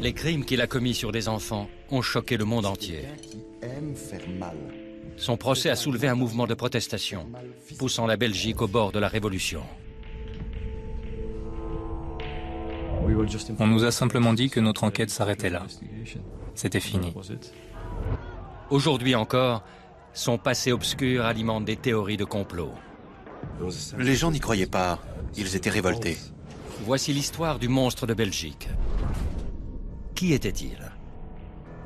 Les crimes qu'il a commis sur des enfants ont choqué le monde entier. Son procès a soulevé un mouvement de protestation, poussant la Belgique au bord de la révolution. On nous a simplement dit que notre enquête s'arrêtait là. C'était fini. Aujourd'hui encore, son passé obscur alimente des théories de complot. Les gens n'y croyaient pas. Ils étaient révoltés. Voici l'histoire du monstre de Belgique. Qui était-il?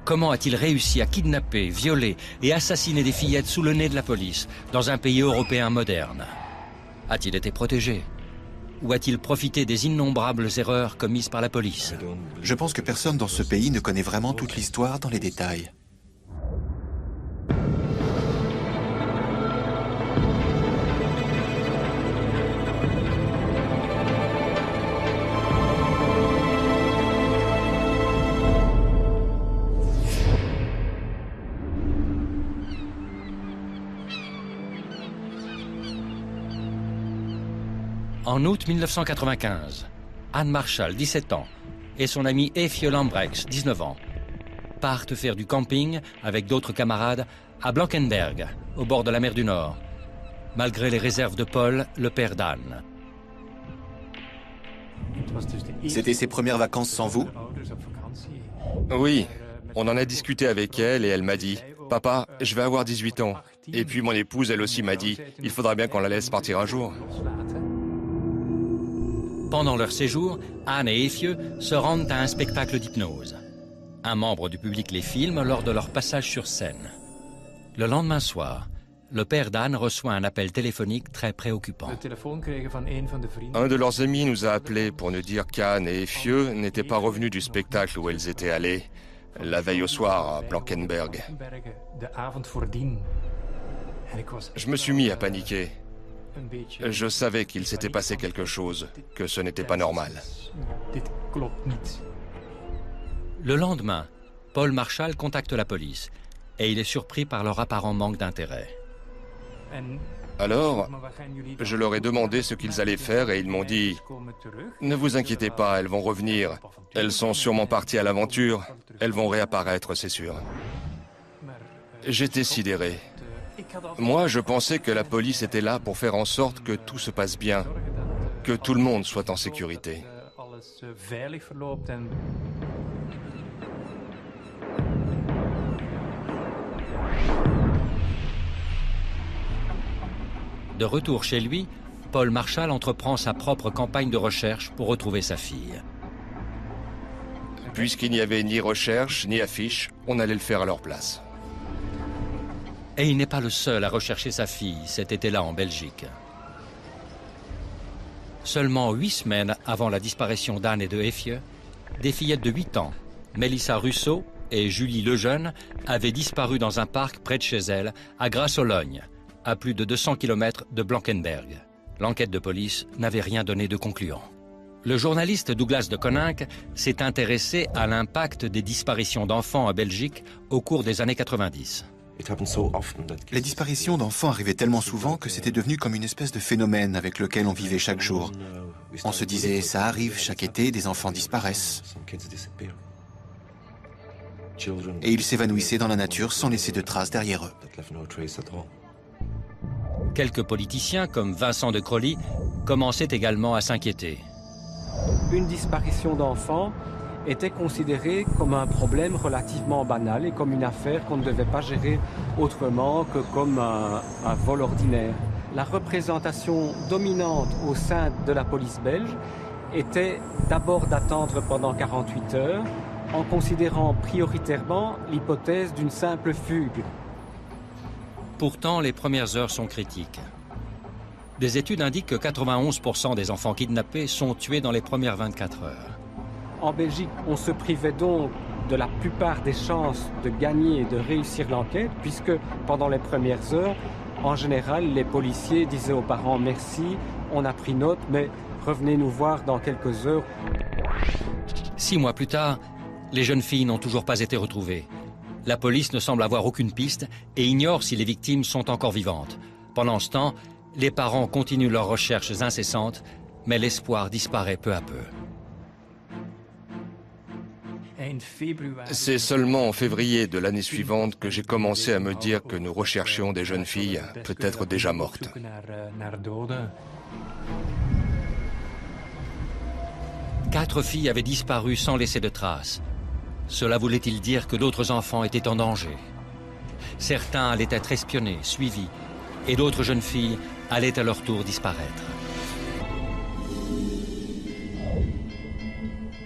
Comment a-t-il réussi à kidnapper, violer et assassiner des fillettes sous le nez de la police dans un pays européen moderne? A-t-il été protégé? Ou a-t-il profité des innombrables erreurs commises par la police? Je pense que personne dans ce pays ne connaît vraiment toute l'histoire dans les détails. En août 1995, Anne Marshall, 17 ans, et son ami Eefje Lambrechts, 19 ans, partent faire du camping avec d'autres camarades à Blankenberg, au bord de la mer du Nord, malgré les réserves de Paul, le père d'Anne. C'était ses premières vacances sans vous? Oui, on en a discuté avec elle et elle m'a dit « Papa, je vais avoir 18 ans. » Et puis mon épouse, elle aussi m'a dit « Il faudra bien qu'on la laisse partir un jour. » Pendant leur séjour, Anne et Eefje se rendent à un spectacle d'hypnose. Un membre du public les filme lors de leur passage sur scène. Le lendemain soir, le père d'Anne reçoit un appel téléphonique très préoccupant. Un de leurs amis nous a appelés pour nous dire qu'Anne et Eefje n'étaient pas revenus du spectacle où elles étaient allées, la veille au soir à Blankenberg. Je me suis mis à paniquer. Je savais qu'il s'était passé quelque chose, que ce n'était pas normal. Le lendemain, Paul Marshall contacte la police et il est surpris par leur apparent manque d'intérêt. Alors, je leur ai demandé ce qu'ils allaient faire et ils m'ont dit « Ne vous inquiétez pas, elles vont revenir. Elles sont sûrement parties à l'aventure. Elles vont réapparaître, c'est sûr. » J'étais sidéré. Moi, je pensais que la police était là pour faire en sorte que tout se passe bien, que tout le monde soit en sécurité. De retour chez lui, Paul Marshall entreprend sa propre campagne de recherche pour retrouver sa fille. Puisqu'il n'y avait ni recherche, ni affiche, on allait le faire à leur place. Et il n'est pas le seul à rechercher sa fille cet été-là en Belgique. Seulement 8 semaines avant la disparition d'Anne et de Eefje, des fillettes de 8 ans, Mélissa Russo et Julie Lejeune, avaient disparu dans un parc près de chez elles, à Grasse-Ologne, à plus de 200 km de Blankenberg. L'enquête de police n'avait rien donné de concluant. Le journaliste Douglas de Koninck s'est intéressé à l'impact des disparitions d'enfants en Belgique au cours des années 90. Les disparitions d'enfants arrivaient tellement souvent que c'était devenu comme une espèce de phénomène avec lequel on vivait chaque jour. On se disait, ça arrive, chaque été, des enfants disparaissent. Et ils s'évanouissaient dans la nature sans laisser de traces derrière eux. Quelques politiciens, comme Vincent de Crolly, commençaient également à s'inquiéter. Une disparition d'enfants était considérée comme un problème relativement banal et comme une affaire qu'on ne devait pas gérer autrement que comme un vol ordinaire. La représentation dominante au sein de la police belge était d'abord d'attendre pendant 48 heures en considérant prioritairement l'hypothèse d'une simple fugue. Pourtant, les premières heures sont critiques. Des études indiquent que 91% des enfants kidnappés sont tués dans les premières 24 heures. En Belgique, on se privait donc de la plupart des chances de gagner et de réussir l'enquête, puisque pendant les premières heures, en général, les policiers disaient aux parents « Merci, on a pris note, mais revenez nous voir dans quelques heures. » 6 mois plus tard, les jeunes filles n'ont toujours pas été retrouvées. La police ne semble avoir aucune piste et ignore si les victimes sont encore vivantes. Pendant ce temps, les parents continuent leurs recherches incessantes, mais l'espoir disparaît peu à peu. C'est seulement en février de l'année suivante que j'ai commencé à me dire que nous recherchions des jeunes filles, peut-être déjà mortes. 4 filles avaient disparu sans laisser de traces. Cela voulait-il dire que d'autres enfants étaient en danger? Certains allaient être espionnés, suivis, et d'autres jeunes filles allaient à leur tour disparaître.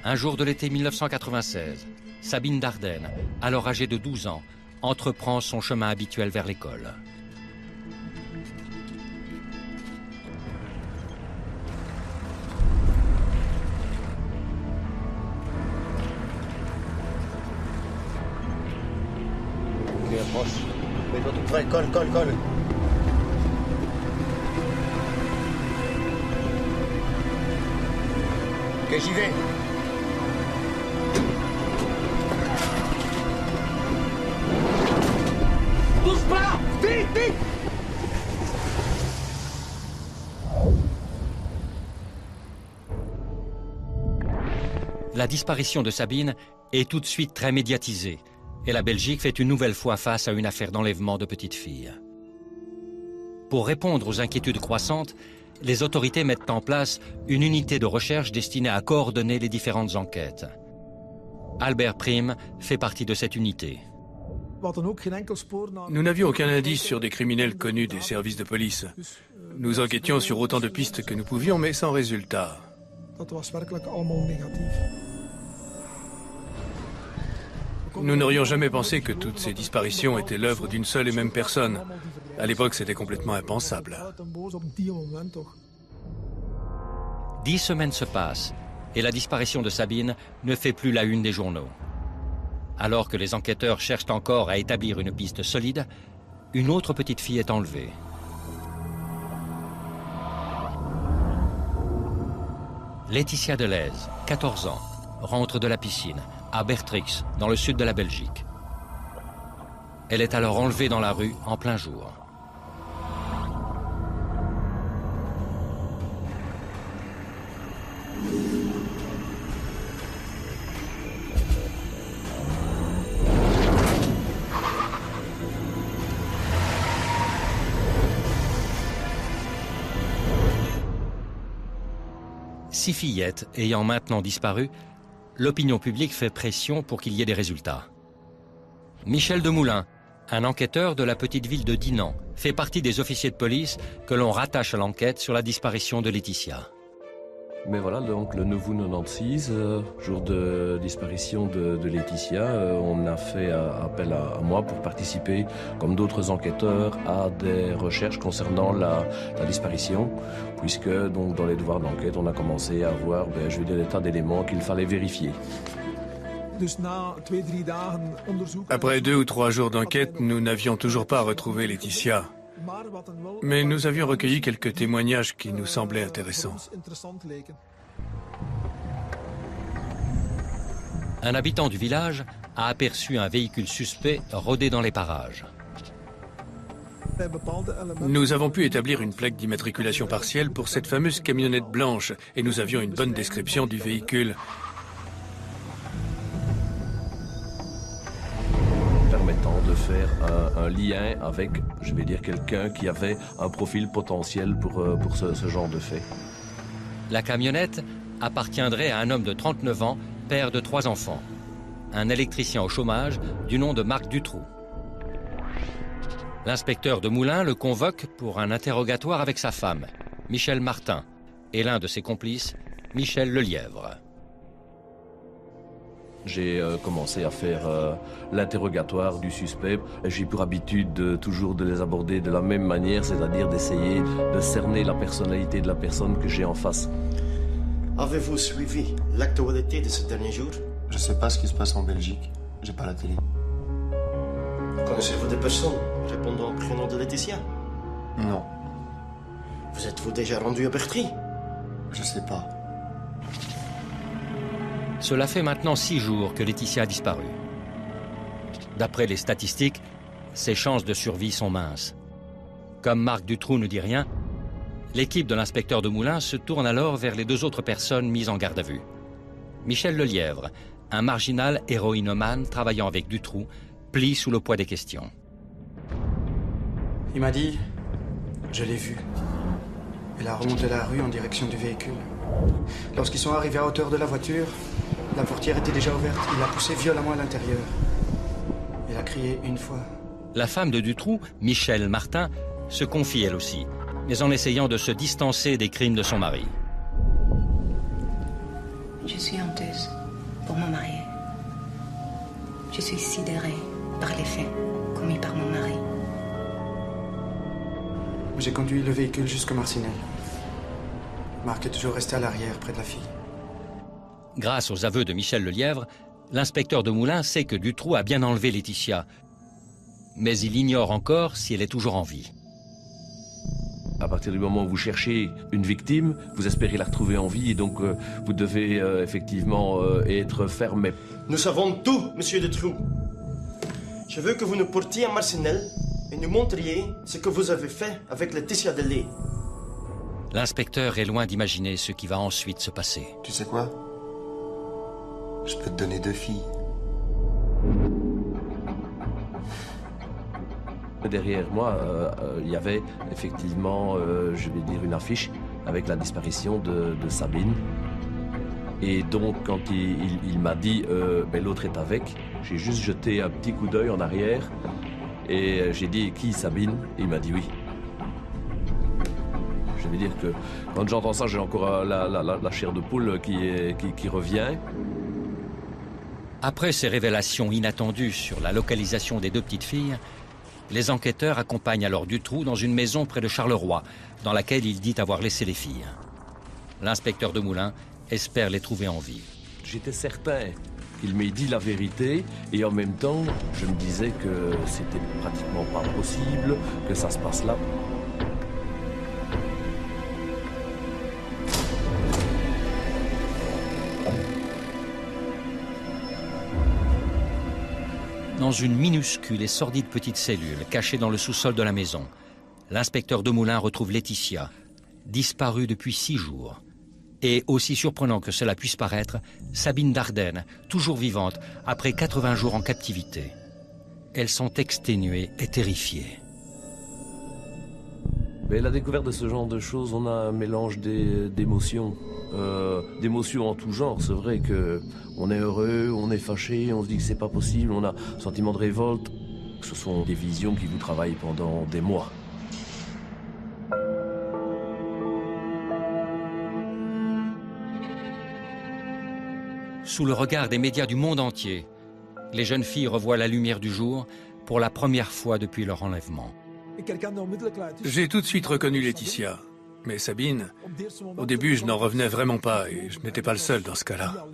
Un jour de l'été 1996, Sabine Dardenne, alors âgée de 12 ans, entreprend son chemin habituel vers l'école. Colle. Ok, j'y vais. Bouge pas! Vite! La disparition de Sabine est tout de suite très médiatisée et la Belgique fait une nouvelle fois face à une affaire d'enlèvement de petites filles. Pour répondre aux inquiétudes croissantes, les autorités mettent en place une unité de recherche destinée à coordonner les différentes enquêtes. Albert Prim fait partie de cette unité. Nous n'avions aucun indice sur des criminels connus des services de police. Nous enquêtions sur autant de pistes que nous pouvions, mais sans résultat. Nous n'aurions jamais pensé que toutes ces disparitions étaient l'œuvre d'une seule et même personne. À l'époque, c'était complètement impensable. 10 semaines se passent et la disparition de Sabine ne fait plus la une des journaux. Alors que les enquêteurs cherchent encore à établir une piste solide, une autre petite fille est enlevée. Laetitia Deleuze, 14 ans, rentre de la piscine à Bertrix, dans le sud de la Belgique. Elle est alors enlevée dans la rue en plein jour. Six fillettes ayant maintenant disparu, l'opinion publique fait pression pour qu'il y ait des résultats. Michel Demoulin, un enquêteur de la petite ville de Dinan, fait partie des officiers de police que l'on rattache à l'enquête sur la disparition de Laetitia. Mais voilà, donc le 9 août 96, jour de disparition de Laetitia, on a fait appel à moi pour participer, comme d'autres enquêteurs, à des recherches concernant la disparition, puisque donc dans les devoirs d'enquête, on a commencé à avoir, je veux dire, des tas d'éléments qu'il fallait vérifier. Après 2 ou 3 jours d'enquête, nous n'avions toujours pas retrouvé Laetitia. Mais nous avions recueilli quelques témoignages qui nous semblaient intéressants. Un habitant du village a aperçu un véhicule suspect rôder dans les parages. Nous avons pu établir une plaque d'immatriculation partielle pour cette fameuse camionnette blanche et nous avions une bonne description du véhicule. Permettant de faire un lien avec, je vais dire, quelqu'un qui avait un profil potentiel pour ce genre de fait. La camionnette appartiendrait à un homme de 39 ans, père de 3 enfants. Un électricien au chômage du nom de Marc Dutroux. L'inspecteur de Moulins le convoque pour un interrogatoire avec sa femme, Michel Martin, et l'un de ses complices, Michel Lelièvre. J'ai commencé à faire l'interrogatoire du suspect. J'ai pour habitude toujours de les aborder de la même manière, c'est-à-dire d'essayer de cerner la personnalité de la personne que j'ai en face. Avez-vous suivi l'actualité de ces derniers jours? Je sais pas ce qui se passe en Belgique. J'ai pas la télé. Connaissez-vous des personnes répondant au prénom de Laetitia? Non, Vous êtes-vous déjà rendu à Bertry? je sais pas. Cela fait maintenant 6 jours que Laetitia a disparu. D'après les statistiques, ses chances de survie sont minces. Comme Marc Dutroux ne dit rien, l'équipe de l'inspecteur de Moulins se tourne alors vers les 2 autres personnes mises en garde à vue. Michel Lelièvre, un marginal héroïnomane travaillant avec Dutroux plie sous le poids des questions. Il m'a dit, je l'ai vu. Il a remonté la rue en direction du véhicule. Lorsqu'ils sont arrivés à hauteur de la voiture, la portière était déjà ouverte. Il a poussé violemment à l'intérieur. Il a crié une fois. La femme de Dutroux, Michèle Martin, se confie elle aussi, mais en essayant de se distancer des crimes de son mari. Je suis honteuse pour mon mari. Je suis sidérée par les faits commis par mon mari. J'ai conduit le véhicule jusqu'au Marcinelle. Marc est toujours resté à l'arrière, près de la fille. Grâce aux aveux de Michel Lelièvre, l'inspecteur de Moulins sait que Dutroux a bien enlevé Laetitia. Mais il ignore encore si elle est toujours en vie. À partir du moment où vous cherchez une victime, vous espérez la retrouver en vie et donc vous devez effectivement être ferme. Nous savons tout, monsieur Dutroux. Je veux que vous nous portiez à Marcinelle et nous montriez ce que vous avez fait avec Laetitia Delay. L'inspecteur est loin d'imaginer ce qui va ensuite se passer. Tu sais quoi? Je peux te donner 2 filles. Derrière moi, il y avait effectivement, je vais dire, une affiche avec la disparition de Sabine. Et donc, quand il m'a dit ben, l'autre est avec, j'ai juste jeté un petit coup d'œil en arrière et j'ai dit qui, Sabine? Et il m'a dit oui. Je vais dire que quand j'entends ça, j'ai encore la chair de poule qui revient. Après ces révélations inattendues sur la localisation des 2 petites filles, les enquêteurs accompagnent alors Dutroux dans une maison près de Charleroi, dans laquelle il dit avoir laissé les filles. L'inspecteur de Moulins espère les trouver en vie. J'étais certain qu'il m'ait dit la vérité et en même temps, je me disais que c'était pratiquement pas possible que ça se passe là. Dans une minuscule et sordide petite cellule cachée dans le sous-sol de la maison, l'inspecteur de Moulins retrouve Laetitia, disparue depuis 6 jours. Et aussi surprenant que cela puisse paraître, Sabine Dardenne, toujours vivante, après 80 jours en captivité. Elles sont exténuées et terrifiées. Mais la découverte de ce genre de choses, on a un mélange d'émotions. D'émotions en tout genre. C'est vrai qu'on est heureux, on est fâché, on se dit que c'est pas possible, on a un sentiment de révolte. Ce sont des visions qui vous travaillent pendant des mois. Sous le regard des médias du monde entier, les jeunes filles revoient la lumière du jour pour la première fois depuis leur enlèvement. J'ai tout de suite reconnu Laetitia. Mais Sabine, au début, je n'en revenais vraiment pas et je n'étais pas le seul dans ce cas-là.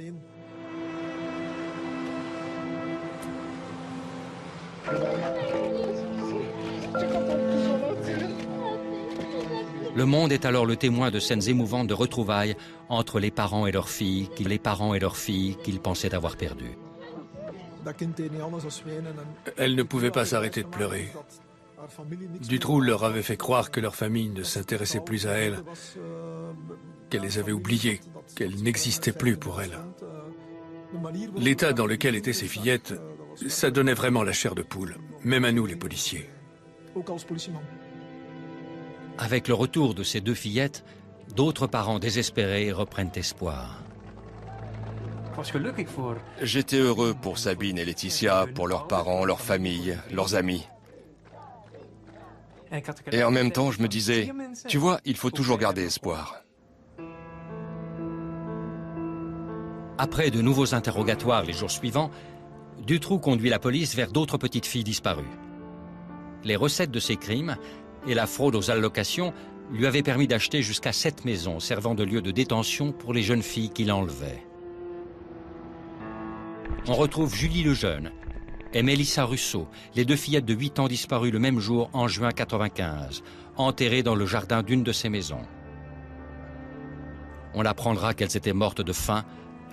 Le monde est alors le témoin de scènes émouvantes de retrouvailles entre les parents et leurs filles qu'ils pensaient avoir perdues. Elle ne pouvait pas s'arrêter de pleurer. Dutroux leur avait fait croire que leur famille ne s'intéressait plus à elle, qu'elle les avait oubliées, qu'elle n'existait plus pour elle. L'état dans lequel étaient ces fillettes, ça donnait vraiment la chair de poule, même à nous les policiers. Avec le retour de ces 2 fillettes, d'autres parents désespérés reprennent espoir. J'étais heureux pour Sabine et Laetitia, pour leurs parents, leurs familles, leurs amis. Et en même temps, je me disais, tu vois, il faut toujours garder espoir. Après de nouveaux interrogatoires les jours suivants, Dutroux conduit la police vers d'autres petites filles disparues. Les recettes de ces crimes et la fraude aux allocations lui avaient permis d'acheter jusqu'à 7 maisons servant de lieu de détention pour les jeunes filles qu'il enlevait. On retrouve Julie Lejeune et Mélissa Russo, les 2 fillettes de 8 ans disparues le même jour en juin 1995, enterrées dans le jardin d'une de ces maisons. On apprendra qu'elles étaient mortes de faim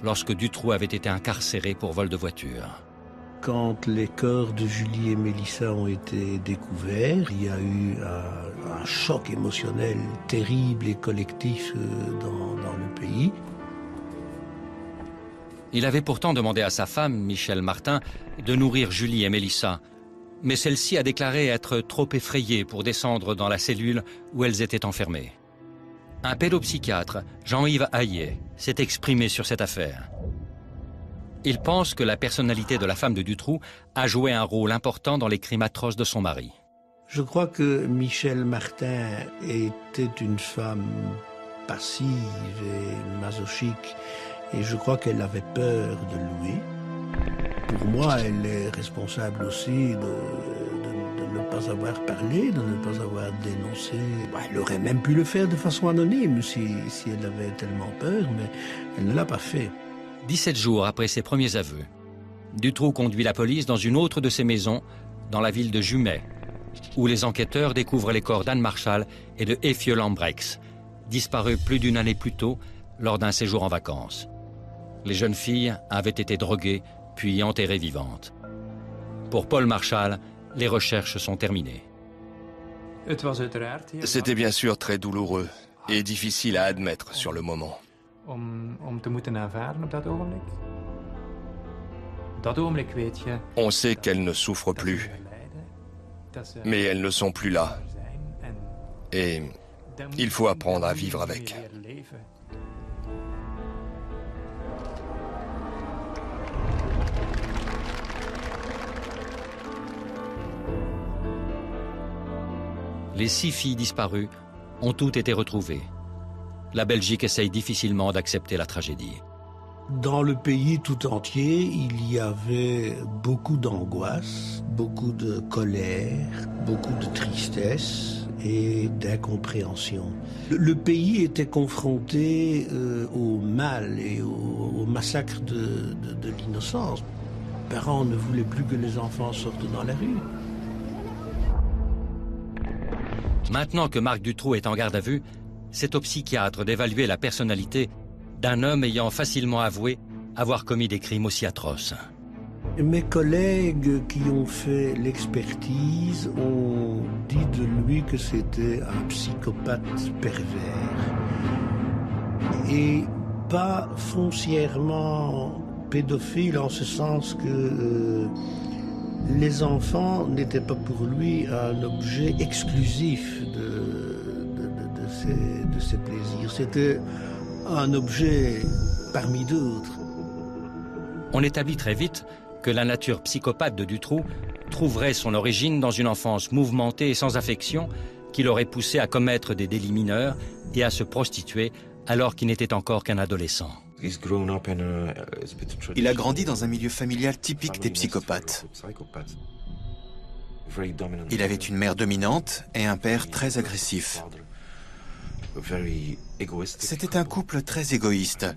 lorsque Dutroux avait été incarcéré pour vol de voiture. Quand les corps de Julie et Mélissa ont été découverts, il y a eu un choc émotionnel terrible et collectif dans le pays. Il avait pourtant demandé à sa femme, Michel Martin, de nourrir Julie et Mélissa, mais celle-ci a déclaré être trop effrayée pour descendre dans la cellule où elles étaient enfermées. Un pédopsychiatre, Jean-Yves Hayet, s'est exprimé sur cette affaire. Il pense que la personnalité de la femme de Dutroux a joué un rôle important dans les crimes atroces de son mari. Je crois que Michel Martin était une femme passive et masochique, et je crois qu'elle avait peur de lui. Pour moi, elle est responsable aussi de ne pas avoir parlé, de ne pas avoir dénoncé. Elle aurait même pu le faire de façon anonyme si elle avait tellement peur, mais elle ne l'a pas fait. 17 jours après ses premiers aveux, Dutroux conduit la police dans une autre de ses maisons, dans la ville de Jumet, où les enquêteurs découvrent les corps d'Anne Marchal et de Effieux Lambrechts, disparus plus d'une année plus tôt lors d'un séjour en vacances. Les jeunes filles avaient été droguées puis enterrées vivantes. Pour Paul Marchal, les recherches sont terminées. C'était bien sûr très douloureux et difficile à admettre sur le moment. On sait qu'elles ne souffrent plus, mais elles ne sont plus là. Et il faut apprendre à vivre avec. Les 6 filles disparues ont toutes été retrouvées. La Belgique essaye difficilement d'accepter la tragédie. Dans le pays tout entier, il y avait beaucoup d'angoisse, beaucoup de colère, beaucoup de tristesse et d'incompréhension. Le pays était confronté au mal et au massacre de l'innocence. Les parents ne voulaient plus que les enfants sortent dans la rue. Maintenant que Marc Dutroux est en garde à vue, c'est au psychiatre d'évaluer la personnalité d'un homme ayant facilement avoué avoir commis des crimes aussi atroces. Mes collègues qui ont fait l'expertise ont dit de lui que c'était un psychopathe pervers et pas foncièrement pédophile en ce sens que les enfants n'étaient pas pour lui un objet exclusif de ses plaisirs. C'était un objet parmi d'autres. On établit très vite que la nature psychopathe de Dutroux trouverait son origine dans une enfance mouvementée et sans affection qui l'aurait poussé à commettre des délits mineurs et à se prostituer alors qu'il n'était encore qu'un adolescent. Il a grandi dans un milieu familial typique des psychopathes. Il avait une mère dominante et un père très agressif. C'était un couple très égoïste.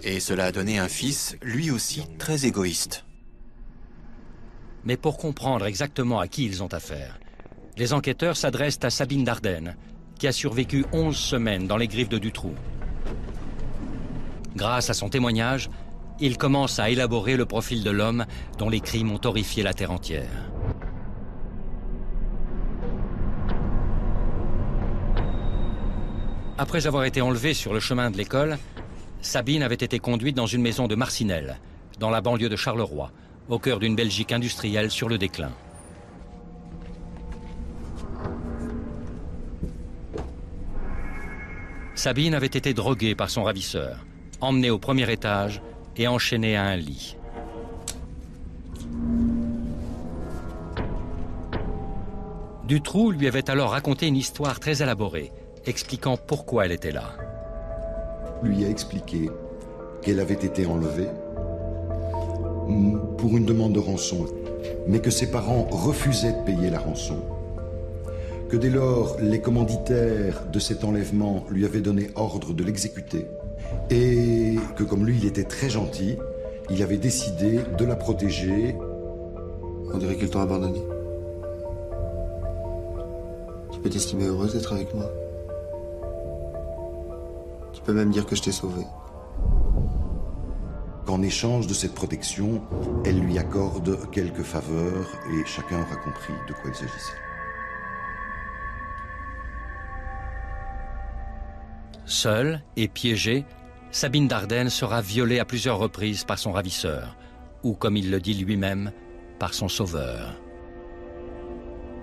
Et cela a donné un fils, lui aussi, très égoïste. Mais pour comprendre exactement à qui ils ont affaire, les enquêteurs s'adressent à Sabine Dardenne, qui a survécu 11 semaines dans les griffes de Dutroux. Grâce à son témoignage, il commence à élaborer le profil de l'homme dont les crimes ont horrifié la terre entière. Après avoir été enlevée sur le chemin de l'école, Sabine avait été conduite dans une maison de Marcinelle, dans la banlieue de Charleroi, au cœur d'une Belgique industrielle sur le déclin. Sabine avait été droguée par son ravisseur, emmenée au premier étage et enchaînée à un lit. Dutroux lui avait alors raconté une histoire très élaborée, expliquant pourquoi elle était là. Lui a expliqué qu'elle avait été enlevée pour une demande de rançon, mais que ses parents refusaient de payer la rançon. Que dès lors, les commanditaires de cet enlèvement lui avaient donné ordre de l'exécuter, et que comme lui, il était très gentil, il avait décidé de la protéger. On dirait qu'ils t'ont abandonné. Tu peux t'estimer heureuse d'être avec moi. Tu peux même dire que je t'ai sauvé. Qu'en échange de cette protection, elle lui accorde quelques faveurs, et chacun aura compris de quoi il s'agissait. Seul et piégé, Sabine Dardenne sera violée à plusieurs reprises par son ravisseur, ou comme il le dit lui-même, par son sauveur.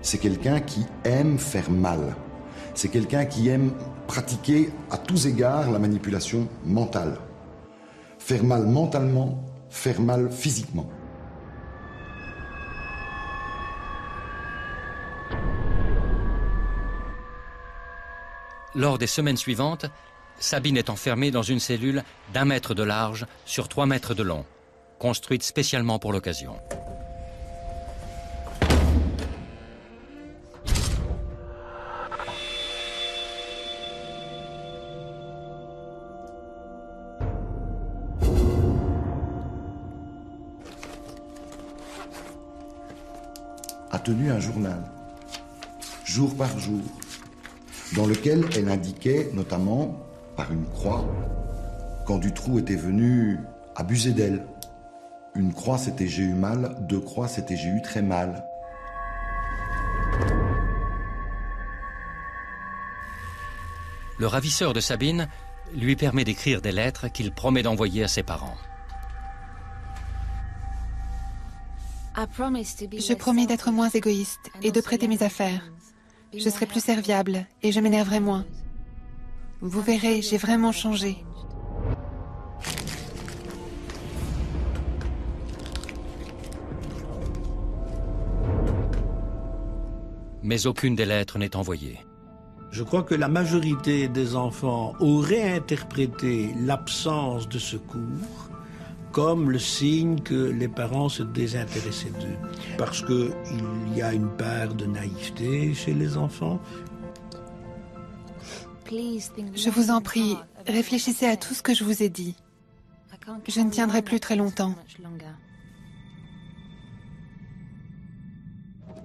C'est quelqu'un qui aime faire mal. C'est quelqu'un qui aime pratiquer à tous égards la manipulation mentale. Faire mal mentalement, faire mal physiquement. Lors des semaines suivantes, Sabine est enfermée dans une cellule d'1 mètre de large sur 3 mètres de long, construite spécialement pour l'occasion. A tenu un journal, jour par jour, dans lequel elle indiquait notamment, par une croix, quand Dutroux était venu abuser d'elle. Une croix, c'était j'ai eu mal, 2 croix, c'était j'ai eu très mal. Le ravisseur de Sabine lui permet d'écrire des lettres qu'il promet d'envoyer à ses parents. Je promets d'être moins égoïste et de prêter mes affaires. Je serai plus serviable et je m'énerverai moins. Vous verrez, j'ai vraiment changé. Mais aucune des lettres n'est envoyée. Je crois que la majorité des enfants auraient interprété l'absence de secours comme le signe que les parents se désintéressaient d'eux. Parce qu'il y a une part de naïveté chez les enfants. Je vous en prie, réfléchissez à tout ce que je vous ai dit. Je ne tiendrai plus très longtemps.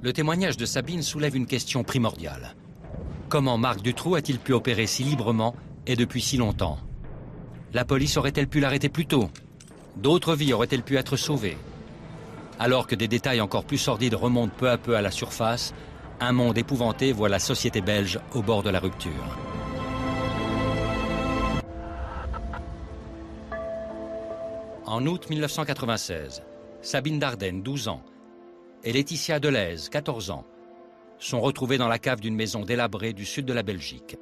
Le témoignage de Sabine soulève une question primordiale. Comment Marc Dutroux a-t-il pu opérer si librement et depuis si longtemps? La police aurait-elle pu l'arrêter plus tôt? D'autres vies auraient-elles pu être sauvées? Alors que des détails encore plus sordides remontent peu à peu à la surface, un monde épouvanté voit la société belge au bord de la rupture. En août 1996, Sabine Dardenne, 12 ans, et Laetitia Delez, 14 ans, sont retrouvées dans la cave d'une maison délabrée du sud de la Belgique.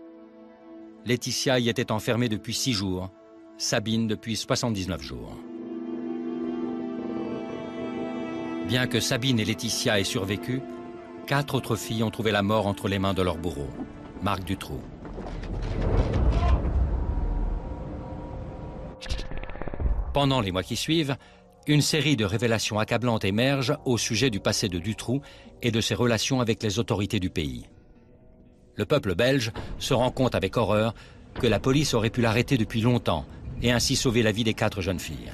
Laetitia y était enfermée depuis 6 jours, Sabine depuis 79 jours. Bien que Sabine et Laetitia aient survécu, 4 autres filles ont trouvé la mort entre les mains de leur bourreau, Marc Dutroux. Pendant les mois qui suivent, une série de révélations accablantes émerge au sujet du passé de Dutroux et de ses relations avec les autorités du pays. Le peuple belge se rend compte avec horreur que la police aurait pu l'arrêter depuis longtemps et ainsi sauver la vie des 4 jeunes filles.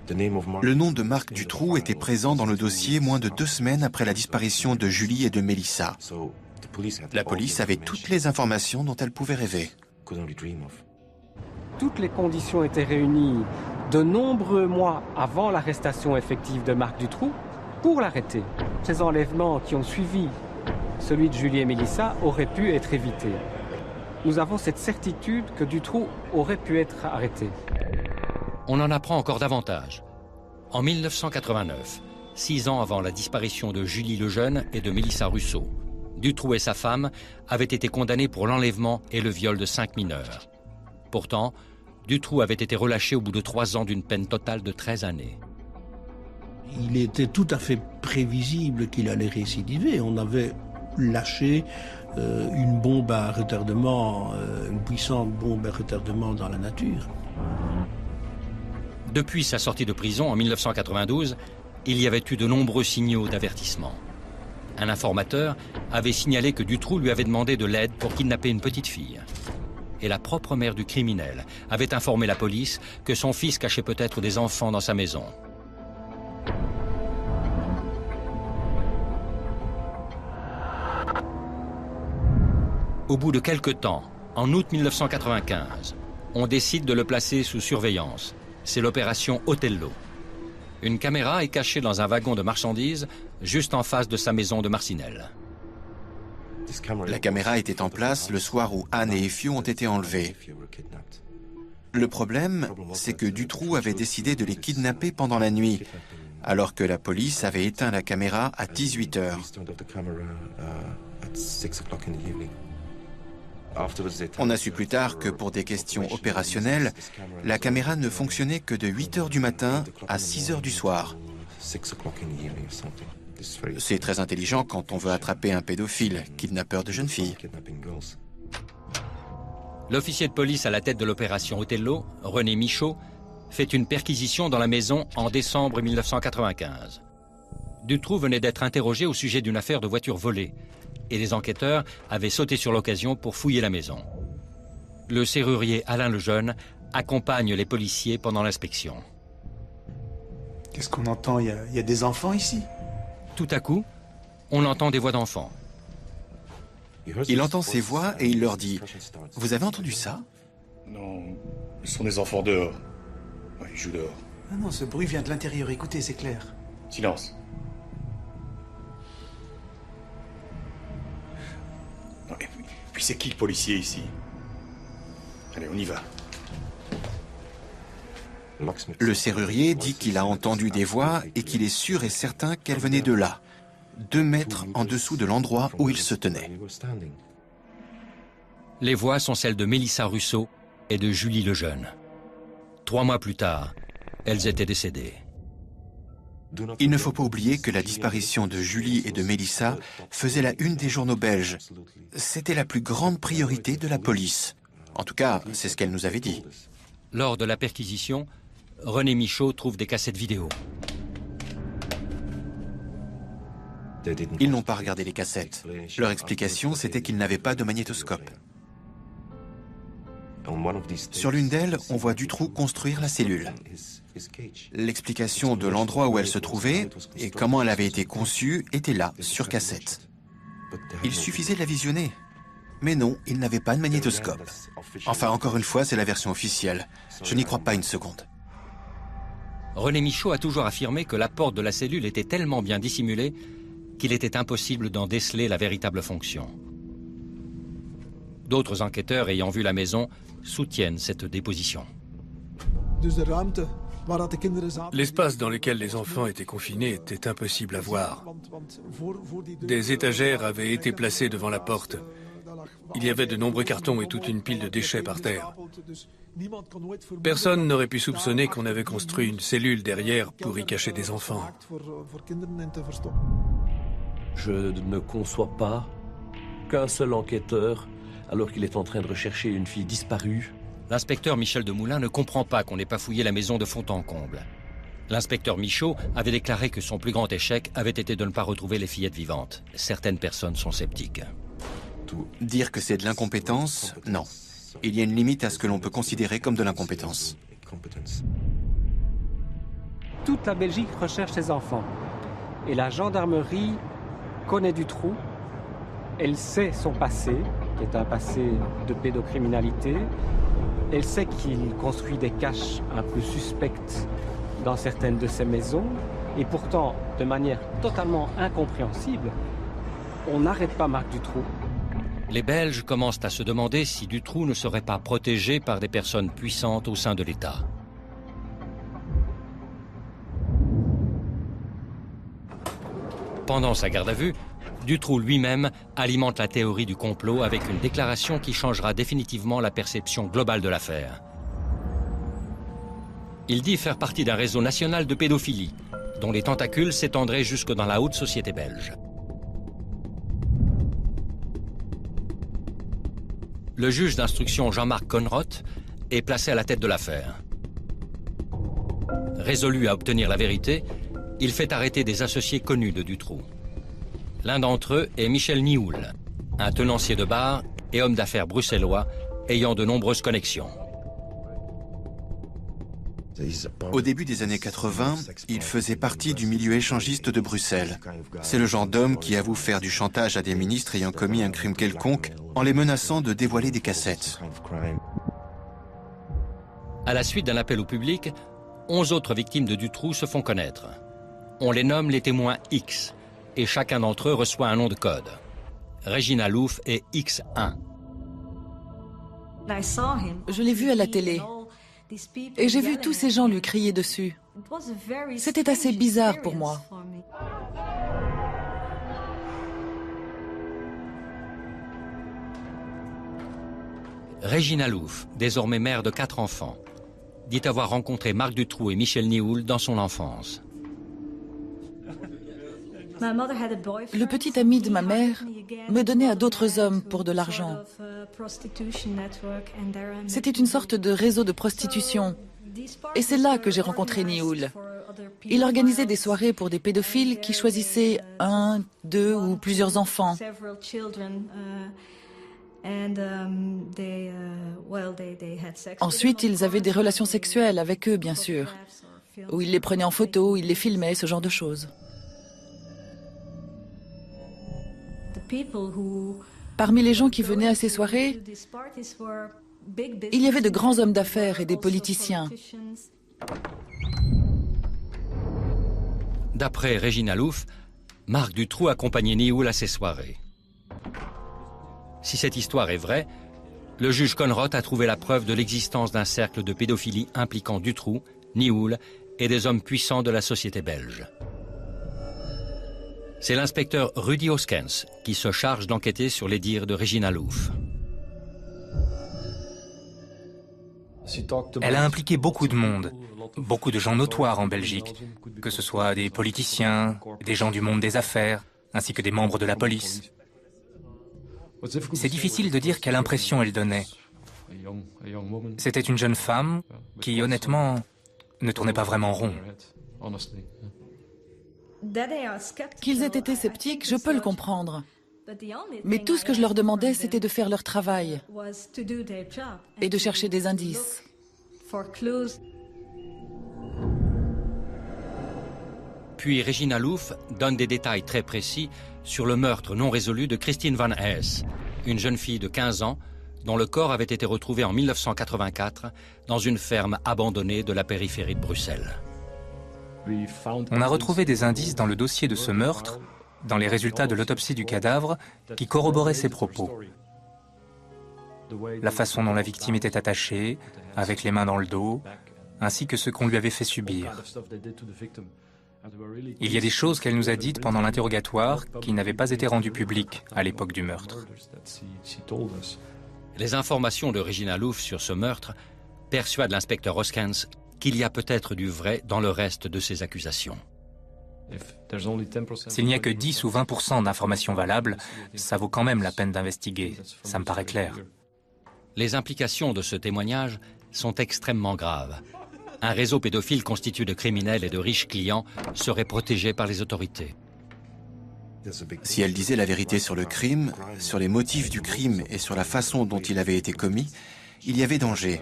Le nom de Marc Dutroux était présent dans le dossier moins de 2 semaines après la disparition de Julie et de Mélissa. La police avait toutes les informations dont elle pouvait rêver. Toutes les conditions étaient réunies de nombreux mois avant l'arrestation effective de Marc Dutroux pour l'arrêter. Ces enlèvements qui ont suivi celui de Julie et Mélissa auraient pu être évités. Nous avons cette certitude que Dutroux aurait pu être arrêté. On en apprend encore davantage. En 1989, 6 ans avant la disparition de Julie Lejeune et de Mélissa Russo, Dutroux et sa femme avaient été condamnés pour l'enlèvement et le viol de 5 mineurs. Pourtant, Dutroux avait été relâché au bout de 3 ans d'une peine totale de 13 années. Il était tout à fait prévisible qu'il allait récidiver. On avait lâché une bombe à retardement, une puissante bombe à retardement dans la nature. Depuis sa sortie de prison en 1992, il y avait eu de nombreux signaux d'avertissement. Un informateur avait signalé que Dutroux lui avait demandé de l'aide pour kidnapper une petite fille. Et la propre mère du criminel avait informé la police que son fils cachait peut-être des enfants dans sa maison. Au bout de quelques temps, en août 1995, on décide de le placer sous surveillance. C'est l'opération Othello. Une caméra est cachée dans un wagon de marchandises juste en face de sa maison de Marcinelle. La caméra était en place le soir où Anne et Effieux ont été enlevés. Le problème, c'est que Dutroux avait décidé de les kidnapper pendant la nuit, alors que la police avait éteint la caméra à 18 heures. On a su plus tard que pour des questions opérationnelles, la caméra ne fonctionnait que de 8 heures du matin à 6 heures du soir. C'est très intelligent quand on veut attraper un pédophile, kidnappeur de jeunes filles. L'officier de police à la tête de l'opération Othello, René Michaud, fait une perquisition dans la maison en décembre 1995. Dutroux venait d'être interrogé au sujet d'une affaire de voiture volée et les enquêteurs avaient sauté sur l'occasion pour fouiller la maison. Le serrurier Alain Lejeune accompagne les policiers pendant l'inspection. Qu'est-ce qu'on entend? Il y a des enfants ici? Tout à coup, on entend des voix d'enfants. Il entend ces voix et il leur dit « Vous avez entendu ça ?» Non, ce sont des enfants dehors. Ouais, ils jouent dehors. Ah non, ce bruit vient de l'intérieur, écoutez, c'est clair. Silence. Non, et puis c'est qui le policier ici? Allez, on y va. Le serrurier dit qu'il a entendu des voix et qu'il est sûr et certain qu'elles venaient de là, 2 mètres en dessous de l'endroit où il se tenait. Les voix sont celles de Mélissa Russo et de Julie Lejeune. 3 mois plus tard, elles étaient décédées. Il ne faut pas oublier que la disparition de Julie et de Mélissa faisait la une des journaux belges. C'était la plus grande priorité de la police. En tout cas, c'est ce qu'elle nous avait dit. Lors de la perquisition, René Michaud trouve des cassettes vidéo. Ils n'ont pas regardé les cassettes. Leur explication, c'était qu'ils n'avaient pas de magnétoscope. Sur l'une d'elles, on voit Dutroux construire la cellule. L'explication de l'endroit où elle se trouvait et comment elle avait été conçue était là, sur cassette. Il suffisait de la visionner. Mais non, il n'avait pas de magnétoscope. Enfin, encore une fois, c'est la version officielle. Je n'y crois pas une seconde. René Michaud a toujours affirmé que la porte de la cellule était tellement bien dissimulée qu'il était impossible d'en déceler la véritable fonction. D'autres enquêteurs ayant vu la maison soutiennent cette déposition. L'espace dans lequel les enfants étaient confinés était impossible à voir. Des étagères avaient été placées devant la porte. Il y avait de nombreux cartons et toute une pile de déchets par terre. Personne n'aurait pu soupçonner qu'on avait construit une cellule derrière pour y cacher des enfants. Je ne conçois pas qu'un seul enquêteur, alors qu'il est en train de rechercher une fille disparue... L'inspecteur Michel Demoulin ne comprend pas qu'on n'ait pas fouillé la maison de fond en comble. L'inspecteur Michaud avait déclaré que son plus grand échec avait été de ne pas retrouver les fillettes vivantes. Certaines personnes sont sceptiques. Dire que c'est de l'incompétence, non. Il y a une limite à ce que l'on peut considérer comme de l'incompétence. Toute la Belgique recherche ses enfants. Et la gendarmerie connaît Dutroux. Elle sait son passé, qui est un passé de pédocriminalité. Elle sait qu'il construit des caches un peu suspectes dans certaines de ses maisons. Et pourtant, de manière totalement incompréhensible, on n'arrête pas Marc Dutroux. Les Belges commencent à se demander si Dutroux ne serait pas protégé par des personnes puissantes au sein de l'État. Pendant sa garde à vue, Dutroux lui-même alimente la théorie du complot avec une déclaration qui changera définitivement la perception globale de l'affaire. Il dit faire partie d'un réseau national de pédophilie, dont les tentacules s'étendraient jusque dans la haute société belge. Le juge d'instruction Jean-Marc Conrot est placé à la tête de l'affaire. Résolu à obtenir la vérité, il fait arrêter des associés connus de Dutroux. L'un d'entre eux est Michel Nioul, un tenancier de bar et homme d'affaires bruxellois ayant de nombreuses connexions. Au début des années 80, il faisait partie du milieu échangiste de Bruxelles. C'est le genre d'homme qui avoue faire du chantage à des ministres ayant commis un crime quelconque en les menaçant de dévoiler des cassettes. À la suite d'un appel au public, 11 autres victimes de Dutroux se font connaître. On les nomme les témoins X, et chacun d'entre eux reçoit un nom de code. Regina Louf et X1. Je l'ai vu à la télé et j'ai vu tous ces gens lui crier dessus. C'était assez bizarre pour moi. Regina Louf, désormais mère de 4 enfants, dit avoir rencontré Marc Dutroux et Michel Nioul dans son enfance. Le petit ami de ma mère me donnait à d'autres hommes pour de l'argent. C'était une sorte de réseau de prostitution. Et c'est là que j'ai rencontré Nioul. Il organisait des soirées pour des pédophiles qui choisissaient 1, 2 ou plusieurs enfants. Ensuite, ils avaient des relations sexuelles avec eux, bien sûr. Où ils les prenaient en photo, ils les filmaient, ce genre de choses. Parmi les gens qui venaient à ces soirées, il y avait de grands hommes d'affaires et des politiciens. D'après Regina Louf, Marc Dutroux accompagnait Nioul à ses soirées. Si cette histoire est vraie, le juge Conrod a trouvé la preuve de l'existence d'un cercle de pédophilie impliquant Dutroux, Nioul et des hommes puissants de la société belge. C'est l'inspecteur Rudy Hoskens qui se charge d'enquêter sur les dires de Regina Louf. Elle a impliqué beaucoup de monde, beaucoup de gens notoires en Belgique, que ce soit des politiciens, des gens du monde des affaires, ainsi que des membres de la police. C'est difficile de dire quelle impression elle donnait. C'était une jeune femme qui, honnêtement, ne tournait pas vraiment rond. Qu'ils aient été sceptiques, je peux le comprendre. Mais tout ce que je leur demandais, c'était de faire leur travail et de chercher des indices. Puis Regina Louf donne des détails très précis sur le meurtre non résolu de Christine Van Hesse, une jeune fille de 15 ans dont le corps avait été retrouvé en 1984 dans une ferme abandonnée de la périphérie de Bruxelles. On a retrouvé des indices dans le dossier de ce meurtre, dans les résultats de l'autopsie du cadavre, qui corroboraient ses propos. La façon dont la victime était attachée, avec les mains dans le dos, ainsi que ce qu'on lui avait fait subir. Il y a des choses qu'elle nous a dites pendant l'interrogatoire qui n'avaient pas été rendues publiques à l'époque du meurtre. Les informations de Regina Louf sur ce meurtre persuadent l'inspecteur Hoskens qu'il y a peut-être du vrai dans le reste de ces accusations. S'il n'y a que 10 ou 20% d'informations valables, ça vaut quand même la peine d'investiguer. Ça me paraît clair. Les implications de ce témoignage sont extrêmement graves. Un réseau pédophile constitué de criminels et de riches clients serait protégé par les autorités. Si elle disait la vérité sur le crime, sur les motifs du crime et sur la façon dont il avait été commis, il y avait danger.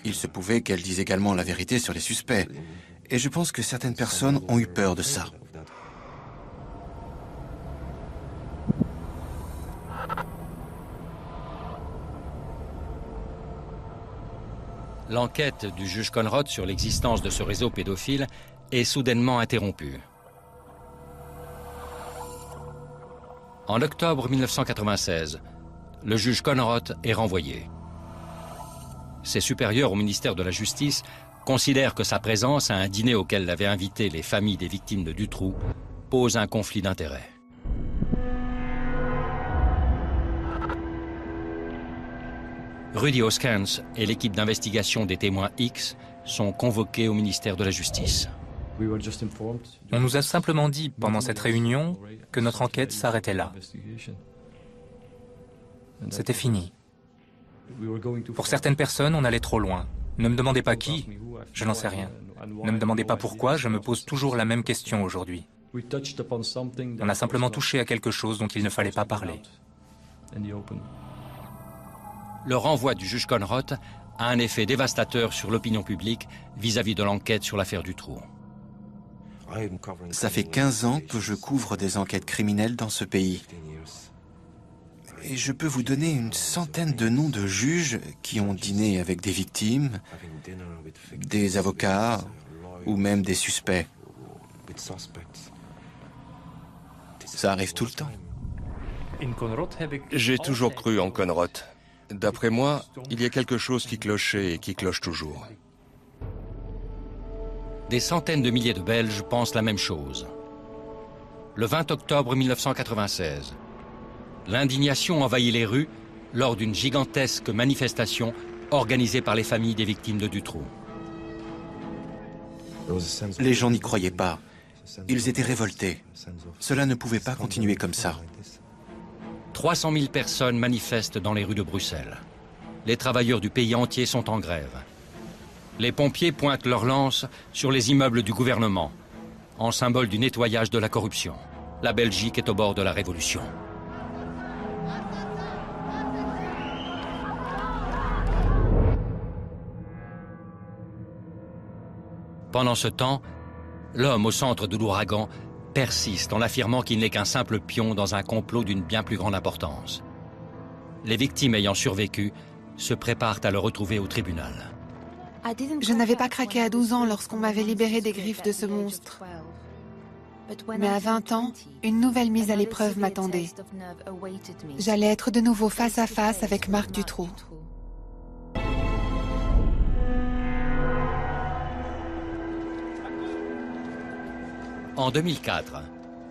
Il se pouvait qu'elle dise également la vérité sur les suspects. Et je pense que certaines personnes ont eu peur de ça. L'enquête du juge Conrod sur l'existence de ce réseau pédophile est soudainement interrompue. En octobre 1996, le juge Conrod est renvoyé. Ses supérieurs au ministère de la Justice considèrent que sa présence à un dîner auquel l'avaient invité les familles des victimes de Dutroux pose un conflit d'intérêts. Rudy Hoskens et l'équipe d'investigation des témoins X sont convoqués au ministère de la Justice. On nous a simplement dit pendant cette réunion que notre enquête s'arrêtait là. C'était fini. Pour certaines personnes, on allait trop loin. Ne me demandez pas qui, je n'en sais rien. Ne me demandez pas pourquoi, je me pose toujours la même question aujourd'hui. On a simplement touché à quelque chose dont il ne fallait pas parler. Le renvoi du juge Conrod a un effet dévastateur sur l'opinion publique vis-à-vis de l'enquête sur l'affaire Dutroux. Ça fait 15 ans que je couvre des enquêtes criminelles dans ce pays. Et je peux vous donner une centaine de noms de juges qui ont dîné avec des victimes, des avocats ou même des suspects. Ça arrive tout le temps. J'ai toujours cru en Conrod. D'après moi, il y a quelque chose qui clochait et qui cloche toujours. Des centaines de milliers de Belges pensent la même chose. Le 20 octobre 1996, l'indignation envahit les rues lors d'une gigantesque manifestation organisée par les familles des victimes de Dutroux. Les gens n'y croyaient pas. Ils étaient révoltés. Cela ne pouvait pas continuer comme ça. 300 000 personnes manifestent dans les rues de Bruxelles. Les travailleurs du pays entier sont en grève. Les pompiers pointent leurs lances sur les immeubles du gouvernement, en symbole du nettoyage de la corruption. La Belgique est au bord de la révolution. Pendant ce temps, l'homme au centre de l'ouragan persiste en affirmant qu'il n'est qu'un simple pion dans un complot d'une bien plus grande importance. Les victimes ayant survécu se préparent à le retrouver au tribunal. Je n'avais pas craqué à 12 ans lorsqu'on m'avait libéré des griffes de ce monstre. Mais à 20 ans, une nouvelle mise à l'épreuve m'attendait. J'allais être de nouveau face à face avec Marc Dutroux. En 2004,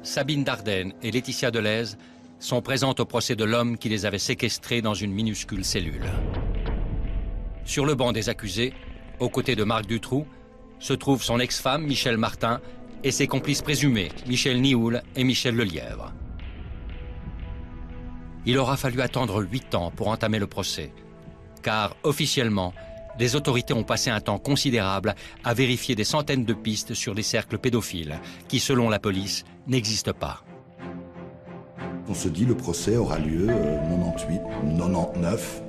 Sabine Dardenne et Laetitia Delez sont présentes au procès de l'homme qui les avait séquestrés dans une minuscule cellule. Sur le banc des accusés, aux côtés de Marc Dutroux, se trouvent son ex-femme Michel Martin et ses complices présumés Michel Nioul et Michel Lelièvre. Il aura fallu attendre 8 ans pour entamer le procès, car officiellement, les autorités ont passé un temps considérable à vérifier des centaines de pistes sur des cercles pédophiles qui, selon la police, n'existent pas. On se dit le procès aura lieu 98, 99.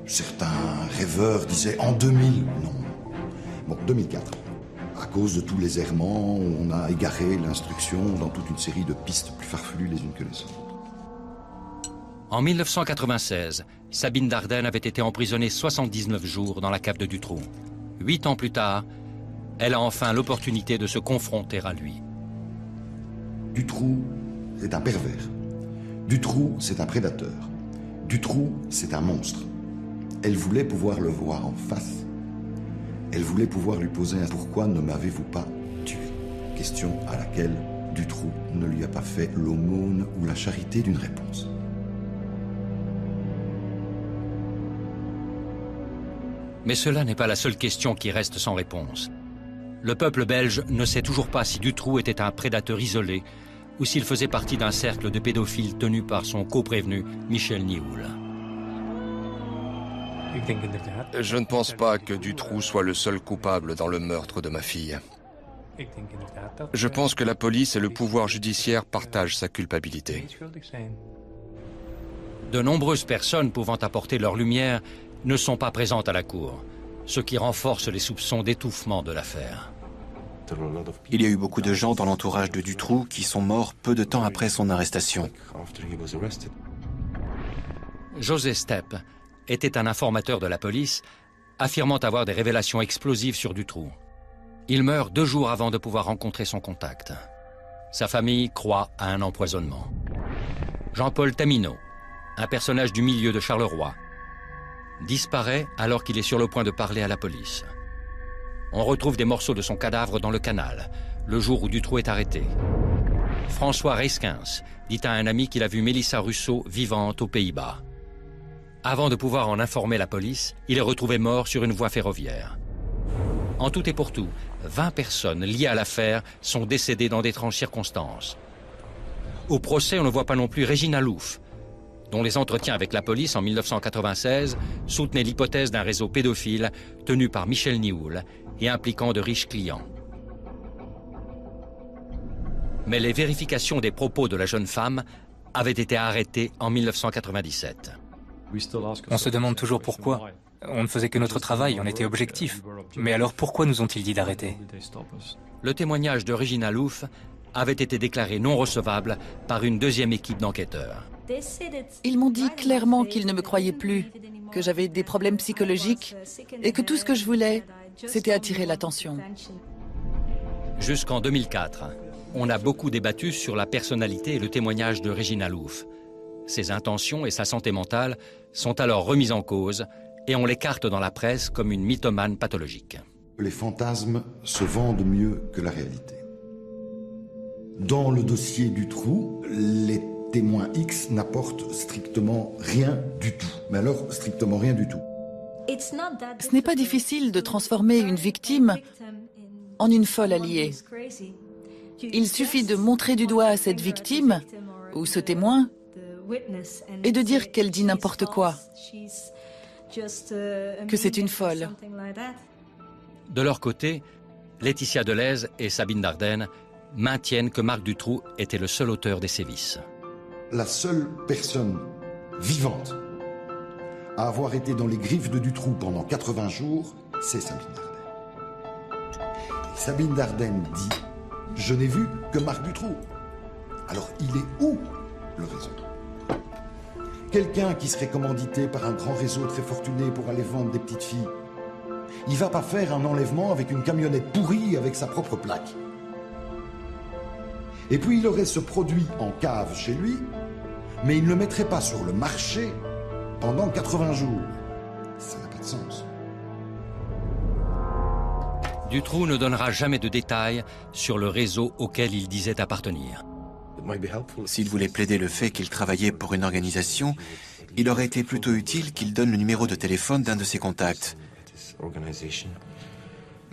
Certains rêveurs disaient en 2000. Non. Bon, 2004. À cause de tous les errements, on a égaré l'instruction dans toute une série de pistes plus farfelues les unes que les autres. En 1996, Sabine Dardenne avait été emprisonnée 79 jours dans la cave de Dutroux. 8 ans plus tard, elle a enfin l'opportunité de se confronter à lui. Dutroux, c'est un pervers. Dutroux, c'est un prédateur. Dutroux, c'est un monstre. Elle voulait pouvoir le voir en face. Elle voulait pouvoir lui poser un « Pourquoi ne m'avez-vous pas tué ?» Question à laquelle Dutroux ne lui a pas fait l'aumône ou la charité d'une réponse. Mais cela n'est pas la seule question qui reste sans réponse. Le peuple belge ne sait toujours pas si Dutroux était un prédateur isolé ou s'il faisait partie d'un cercle de pédophiles tenu par son coprévenu Michel Nioul. Je ne pense pas que Dutroux soit le seul coupable dans le meurtre de ma fille. Je pense que la police et le pouvoir judiciaire partagent sa culpabilité. De nombreuses personnes pouvant apporter leur lumière ne sont pas présentes à la cour, ce qui renforce les soupçons d'étouffement de l'affaire. Il y a eu beaucoup de gens dans l'entourage de Dutroux qui sont morts peu de temps après son arrestation. José Stepp était un informateur de la police, affirmant avoir des révélations explosives sur Dutroux. Il meurt 2 jours avant de pouvoir rencontrer son contact. Sa famille croit à un empoisonnement. Jean-Paul Tamino, un personnage du milieu de Charleroi, disparaît alors qu'il est sur le point de parler à la police. On retrouve des morceaux de son cadavre dans le canal, le jour où Dutroux est arrêté. François Reiskens dit à un ami qu'il a vu Mélissa Russo vivante aux Pays-Bas. Avant de pouvoir en informer la police, il est retrouvé mort sur une voie ferroviaire. En tout et pour tout, 20 personnes liées à l'affaire sont décédées dans d'étranges circonstances. Au procès, on ne voit pas non plus Régine Alouf, dont les entretiens avec la police en 1996 soutenaient l'hypothèse d'un réseau pédophile tenu par Michel Nioul et impliquant de riches clients. Mais les vérifications des propos de la jeune femme avaient été arrêtées en 1997. On se demande toujours pourquoi. On ne faisait que notre travail, on était objectifs. Mais alors pourquoi nous ont-ils dit d'arrêter? Le témoignage de Régine Alouf avait été déclaré non recevable par une deuxième équipe d'enquêteurs. Ils m'ont dit clairement qu'ils ne me croyaient plus, que j'avais des problèmes psychologiques et que tout ce que je voulais, c'était attirer l'attention. Jusqu'en 2004, On a beaucoup débattu sur la personnalité et le témoignage de Regina Louf. Ses intentions et sa santé mentale sont alors remises en cause et on l'écarte dans la presse comme une mythomane pathologique. Les fantasmes se vendent mieux que la réalité. Dans le dossier Dutroux, les témoins X n'apportent strictement rien du tout. Mais alors, strictement rien du tout. Ce n'est pas difficile de transformer une victime en une folle alliée. Il suffit de montrer du doigt cette victime ou ce témoin et de dire qu'elle dit n'importe quoi, que c'est une folle. De leur côté, Laetitia Delez et Sabine Dardenne maintiennent que Marc Dutroux était le seul auteur des sévices. La seule personne vivante à avoir été dans les griffes de Dutroux pendant 80 jours, c'est Sabine Dardenne. Et Sabine Dardenne dit « Je n'ai vu que Marc Dutroux ». Alors il est où le réseau? Quelqu'un qui serait commandité par un grand réseau très fortuné pour aller vendre des petites filles, il va pas faire un enlèvement avec une camionnette pourrie avec sa propre plaque. Et puis il aurait ce produit en cave chez lui, mais il ne le mettrait pas sur le marché pendant 80 jours. Ça n'a pas de sens. Dutroux ne donnera jamais de détails sur le réseau auquel il disait appartenir. S'il voulait plaider le fait qu'il travaillait pour une organisation, il aurait été plutôt utile qu'il donne le numéro de téléphone d'un de ses contacts.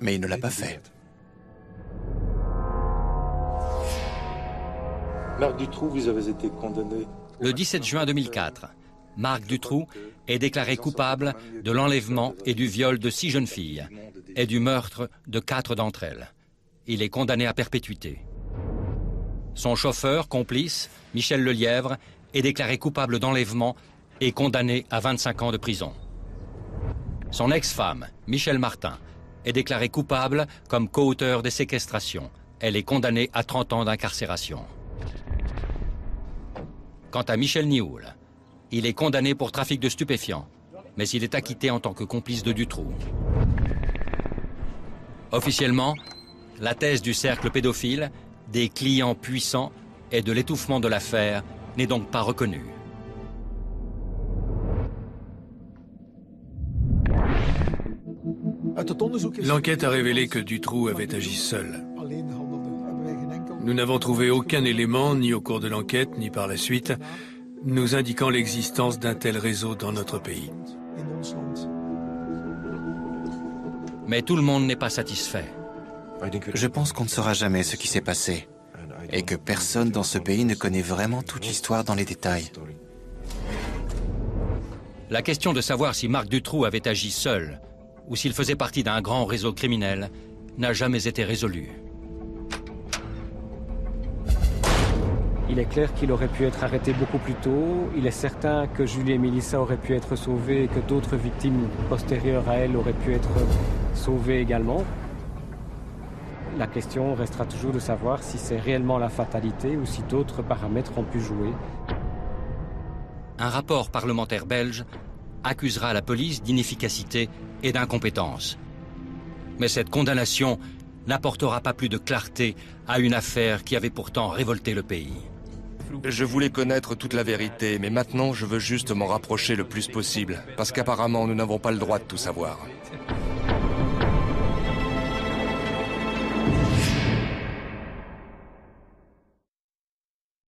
Mais il ne l'a pas fait. Marc Dutroux, vous avez été condamné. Le 17 juin 2004, Marc Dutroux est déclaré coupable de l'enlèvement et du viol de 6 jeunes filles et du meurtre de 4 d'entre elles. Il est condamné à perpétuité. Son chauffeur, complice, Michel Lelièvre, est déclaré coupable d'enlèvement et condamné à 25 ans de prison. Son ex-femme, Michèle Martin, est déclarée coupable comme co-auteur des séquestrations. Elle est condamnée à 30 ans d'incarcération. Quant à Michel Nioul, il est condamné pour trafic de stupéfiants, mais il est acquitté en tant que complice de Dutroux. Officiellement, la thèse du cercle pédophile, des clients puissants et de l'étouffement de l'affaire n'est donc pas reconnue. L'enquête a révélé que Dutroux avait agi seul. Nous n'avons trouvé aucun élément, ni au cours de l'enquête, ni par la suite, nous indiquant l'existence d'un tel réseau dans notre pays. Mais tout le monde n'est pas satisfait. Je pense qu'on ne saura jamais ce qui s'est passé et que personne dans ce pays ne connaît vraiment toute l'histoire dans les détails. La question de savoir si Marc Dutroux avait agi seul ou s'il faisait partie d'un grand réseau criminel n'a jamais été résolue. Il est clair qu'il aurait pu être arrêté beaucoup plus tôt. Il est certain que Julie et Mélissa auraient pu être sauvées et que d'autres victimes postérieures à elles auraient pu être sauvées également. La question restera toujours de savoir si c'est réellement la fatalité ou si d'autres paramètres ont pu jouer. Un rapport parlementaire belge accusera la police d'inefficacité et d'incompétence. Mais cette condamnation n'apportera pas plus de clarté à une affaire qui avait pourtant révolté le pays. Je voulais connaître toute la vérité, mais maintenant je veux juste m'en rapprocher le plus possible, parce qu'apparemment nous n'avons pas le droit de tout savoir.